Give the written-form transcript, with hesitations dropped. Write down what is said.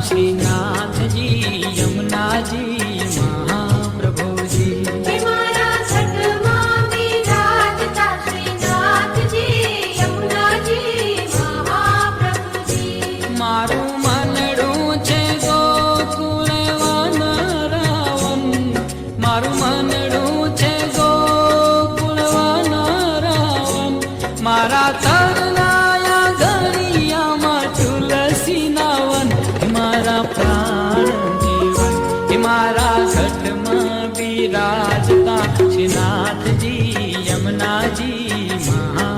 श्रीनाथ जी यमुना जी महाप्रभु जी। मारा छठमा विराजता श्रीनाथ जी यमुना जी महाप्रभु जी। मारू मनडू छे गोकुल वनरावन, मारू मनडू छे गोकुल वनरावन, मारा तरनाया घड़ियामां तुलसी नावन, मारा प्राण जीवन मारा घटमां विराजता श्रीनाथ जी यमुना जी महा